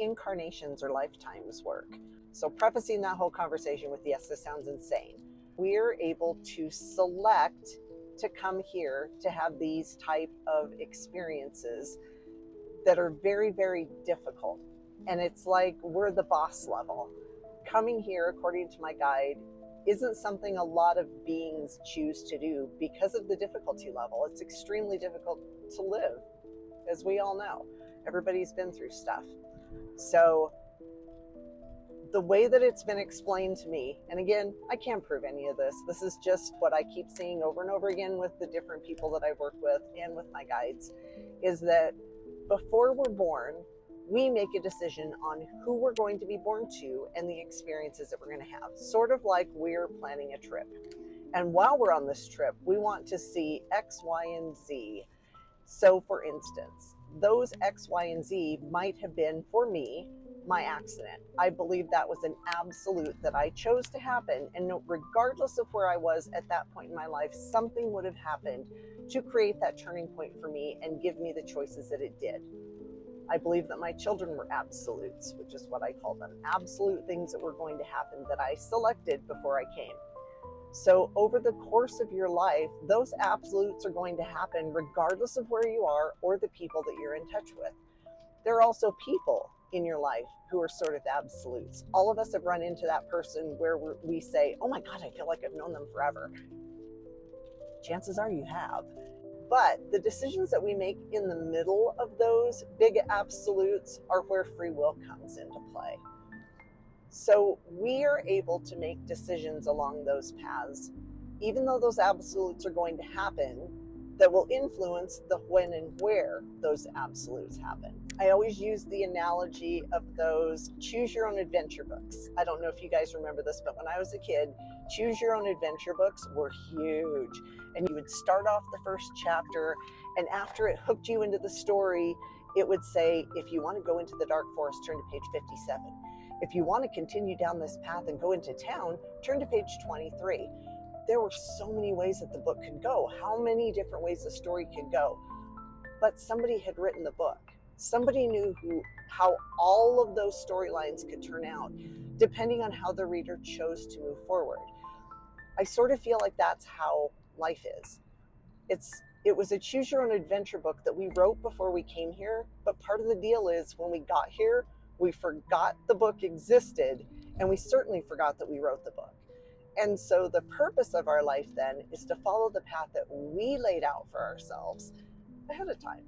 incarnations or lifetimes work. So prefacing that whole conversation with, yes, this sounds insane. We're able to select to come here to have these type of experiences that are very, very difficult. And it's like we're the boss level. Coming here, according to my guide, isn't something a lot of beings choose to do because of the difficulty level. It's extremely difficult to live, as we all know. Everybody's been through stuff. So the way that it's been explained to me, and again, I can't prove any of this. This is just what I keep seeing over and over again with the different people that I've worked with and with my guides, is that before we're born, we make a decision on who we're going to be born to and the experiences that we're going to have. Sort of like we're planning a trip. And while we're on this trip, we want to see X, Y, and Z. So for instance, those X, Y, and Z might have been, for me, my accident. I believe that was an absolute that I chose to happen. And regardless of where I was at that point in my life, something would have happened to create that turning point for me and give me the choices that it did. I believe that my children were absolutes, which is what I call them. Absolute things that were going to happen that I selected before I came. So over the course of your life, those absolutes are going to happen regardless of where you are or the people that you're in touch with. There are also people in your life who are sort of absolutes. All of us have run into that person where we say, oh my God, I feel like I've known them forever. Chances are you have. But the decisions that we make in the middle of those big absolutes are where free will comes into play. So we are able to make decisions along those paths, even though those absolutes are going to happen, that will influence the when and where those absolutes happen. I always use the analogy of those choose your own adventure books. I don't know if you guys remember this, but when I was a kid, choose your own adventure books were huge. And you would start off the first chapter, and after it hooked you into the story, it would say, if you want to go into the dark forest, turn to page 57. If you want to continue down this path and go into town, turn to page 23. There were so many ways that the book could go, how many different ways the story could go. But somebody had written the book. Somebody knew how all of those storylines could turn out, depending on how the reader chose to move forward. I sort of feel like that's how life is. It was a choose your own adventure book that we wrote before we came here, but part of the deal is when we got here, we forgot the book existed, and we certainly forgot that we wrote the book. And so the purpose of our life then is to follow the path that we laid out for ourselves ahead of time.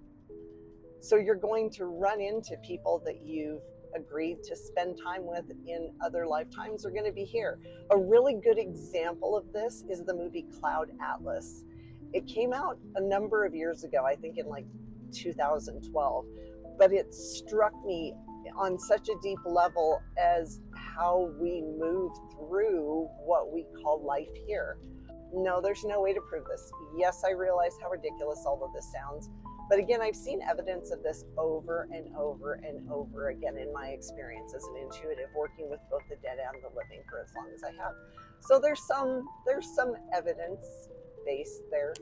So you're going to run into people that you've agreed to spend time with in other lifetimes are going to be here. A really good example of this is the movie Cloud Atlas. It came out a number of years ago, I think in like 2012, but it struck me on such a deep level as how we move through what we call life here. No, there's no way to prove this. Yes, I realize how ridiculous all of this sounds, but again, I've seen evidence of this over and over and over again in my experience as an intuitive, working with both the dead and the living for as long as I have. So there's some evidence base there